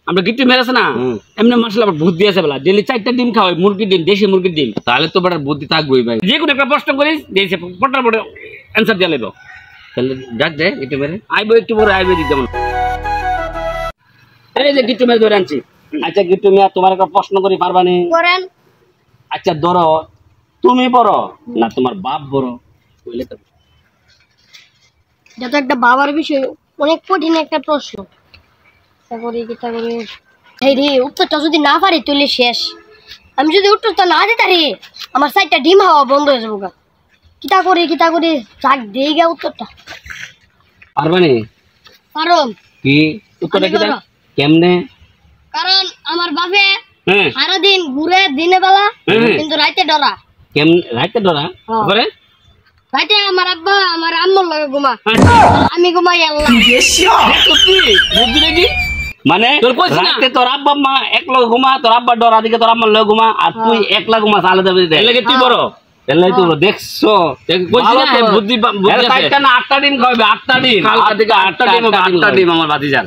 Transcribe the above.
আমরা গিট্টু মেরেছে না এমনি মাশাআল্লাহ বুদ্ধি দিয়েছে বলা ডেইলি 4টা ডিম খাওয়াই মুরগির ডিম দেশি মুরগির ডিম তাহলে তো বড় বুদ্ধি থাকবেই ভাই যে কোনো একটা প্রশ্ন করিস দিয়েছে পটার পটে অ্যানসার দিয়ে লইব তাহলে যাক যায় গিট্টু মেরে আইবো একটু পরে আইবো দিতে মন এই যে গিট্টু মেরে ধরে আনছি আচ্ছা গিট্টু মিয়া তোমার একটা প্রশ্ন করি পারবানি করেন আচ্ছা ধরো তুমি বড় না তোমার বাপ বড় বলে তো যত একটা বাবার বিষয় অনেক কঠিন একটা প্রশ্ন কিতা করি এই রে উত্তরটা যদি না পারি তাহলে শেষ আমি যদি উত্তরটা না দিতে পারি আমার 4টা ডিম হওয়া বন্ধ হয়ে যাবো কিতা করি যাক দেই গা উত্তরটা পারবানি কারণ কি উত্তরটা কি কেমনে কারণ আমার বাপে হ্যাঁ সারা দিন ঘুরে দিনে বেলা কিন্তু রাতে ডরা কেমনে রাতে ডরা করে রাতে আমার আব্বা আমার আম্মুর লগে ঘুমা আমি ঘুমাই আল্লাহ সত্যি বুদ্ধি নাকি মানে রাতে তোর আব্বা মা এক লগে ঘুমা তোর আব্বা ডরা দিকে তোর আম্মার লগে ঘুমা আর তুই একলা ঘুমাস আলাদা বেরিয়ে এর লাগে তুই বড় এলাই তো দেখছো বলছি না বুদ্ধি বুদ্ধি আছে 8টা ডিম খাবে 8টা ডিম কালকা থেকে 8টা ডিম আমার বাতি যান